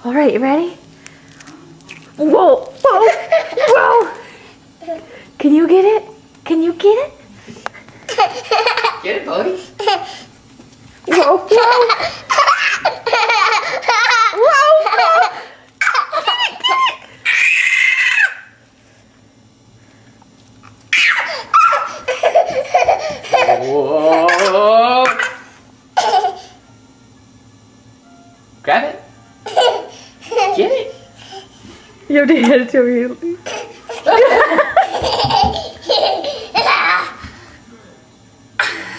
All right, you ready? Whoa, whoa, whoa. Can you get it? Can you get it? Get it, Bowie. Whoa, whoa. Whoa, whoa. Whoa. Grab it. Get it. You have to hand it to me.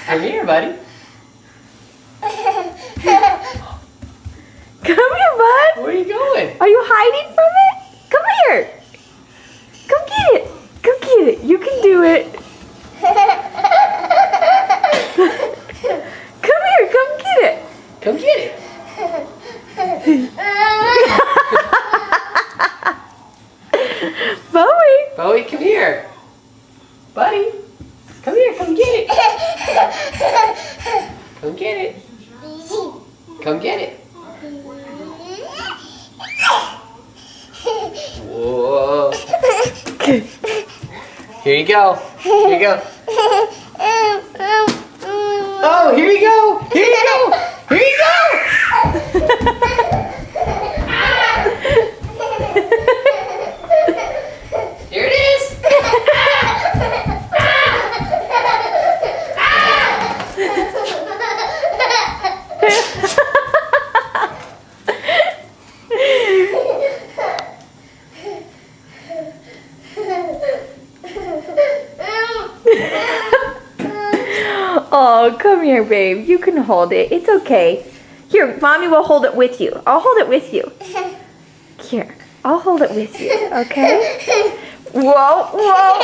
Come here, buddy. Come here, bud. Where are you going? Are you hiding from it? Come here. Come get it. Come get it. You can do it. Come here. Come get it. Come get it. Bowie. Bowie, come here. Buddy. Come here. Come get it. Come get it. Come get it. Whoa. Here you go. Here you go. Oh, here you go. Here you go. Here you go. Here it is. Oh, come here, babe. You can hold it. It's okay. Here, Mommy will hold it with you. I'll hold it with you. Here, I'll hold it with you, okay? Whoa, whoa.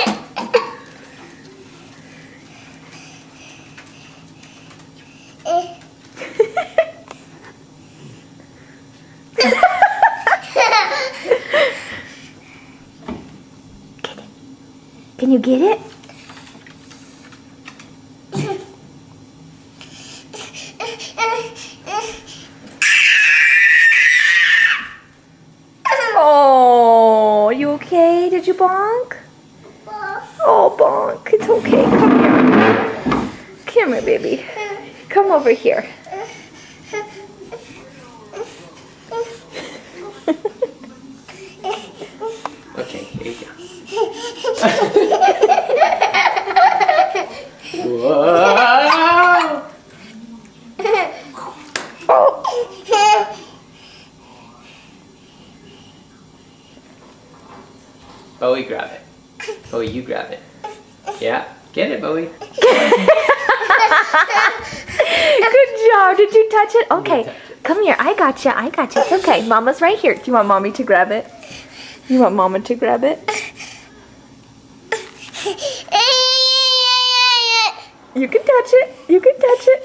Can you get it? Oh, you okay? Did you bonk? Oh, bonk. It's okay. Come here. Come here, baby. Come over here. Okay, here you go. Whoa! Bowie, grab it. Bowie, you grab it. Yeah, get it, Bowie. Good job. Did you touch it? Okay. touch it. Come here. I got you. I got you. It's okay. Mama's right here. Do you want Mommy to grab it? You want Mama to grab it? You can touch it. You can touch it.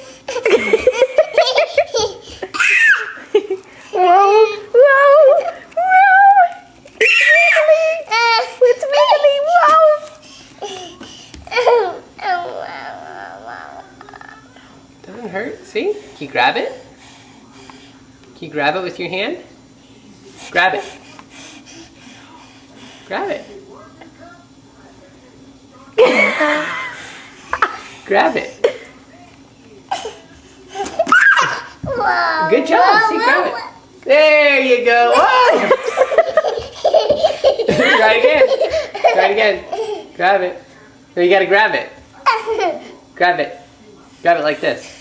Whoa, whoa, whoa. It's wiggly. It's wiggly. Whoa. Doesn't hurt. See? Can you grab it? Can you grab it with your hand? Grab it. Grab it. Grab it. Good job. See, grab it. There you go. Whoa. Try it again. Try it again. Grab it. No, you gotta grab it. Grab it. Grab it like this.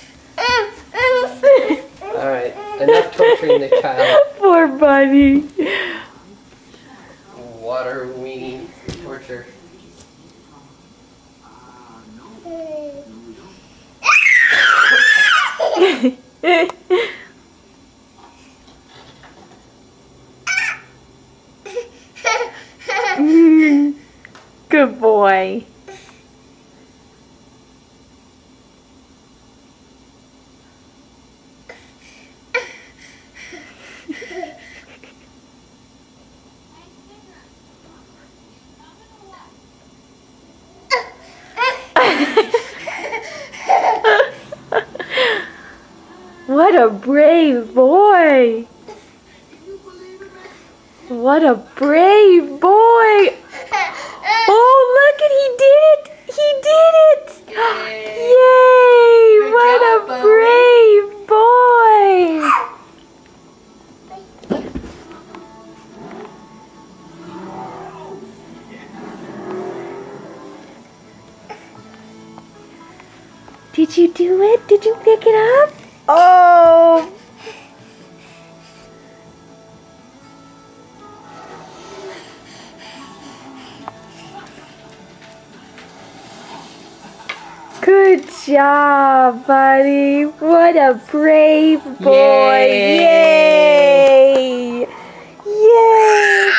Alright. Enough torturing the child. Poor buddy. Water weenie torture. Good boy. What a brave boy. What a brave boy. Oh, look at he did it. He did it. Yay. Good What job, a brave boy. Did you do it? Did you pick it up? Oh. Good job, buddy. What a brave boy. Yay. Yay. Yay.